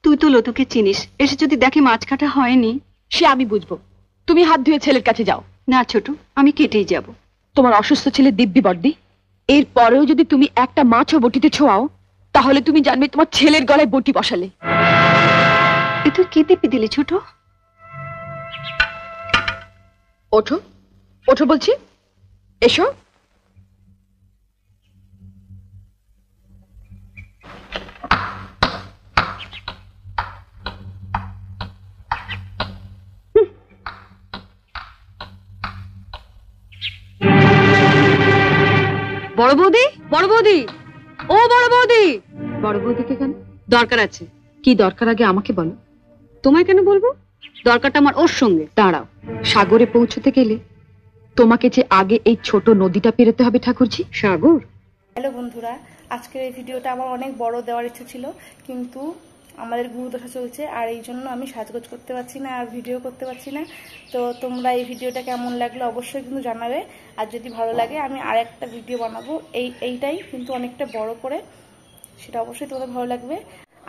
তুই তো লতুকে চিনিস, এসে যদি দেখে মাছ কাটা হয়নি। সে আমি বুঝবো, তুমি হাত ধুয়ে ছেলের কাছে যাও। না ছোট, আমি কেটেই যাব। তোমার অসুস্থ ছেলে দিব্যি বর্দি, এর পরেও যদি তুমি একটা মাছও বটিতে ছোঁয়াও, তাহলে তুমি জানবে তোমার ছেলের গলায় বটি বসালে। এ তুই কি দিব্যি দিলি ছোট? ওঠো, ওঠো বলছি, এসো। বড় বৌদি, বড় বৌদি, ও বড় বৌদি। বড় বৌদিকে কেন? দরকার আছে। কি দরকার আগে আমাকে বলো। তোমায় কেন বলবো? দরকারটা আমার ওর সঙ্গে। দাঁড়াও, সাগরে পৌঁছতে গেলে তোমাকে যে আগে এই ছোট নদীটা পেরোতে হবে ঠাকুরজি। সাগর? হ্যালো বন্ধুরা, আজকের এই ভিডিওটা আমার অনেক বড় দেওয়ার ইচ্ছা ছিল, কিন্তু আমাদের গুরুদশা চলছে আর এই জন্য আমি সাজগোজ করতে পারছি না আর ভিডিও করতে পারছি না। তো তোমরা এই ভিডিওটা কেমন লাগলো অবশ্যই কিন্তু জানাবে। আর যদি ভালো লাগে আমি আর একটা ভিডিও বানাবো এইটাই কিন্তু অনেকটা বড় করে, সেটা অবশ্যই তোমাদের ভালো লাগবে।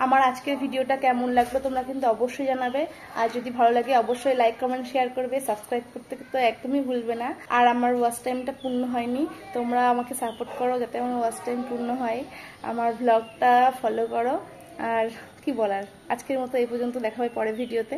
আমার আজকের ভিডিওটা কেমন লাগলো তোমরা কিন্তু অবশ্যই জানাবে। আর যদি ভালো লাগে অবশ্যই লাইক কমেন্ট শেয়ার করবে, সাবস্ক্রাইব করতে তো একদমই ভুলবে না। আর আমার ওয়াচ টাইমটা পূর্ণ হয়নি, তোমরা আমাকে সাপোর্ট করো যাতে আমার ওয়াচ টাইম পূর্ণ হয়। আমার ব্লগটা ফলো করো। আর কি বলার, আজকের মতো এই পর্যন্ত, দেখা হয় পরের ভিডিওতে।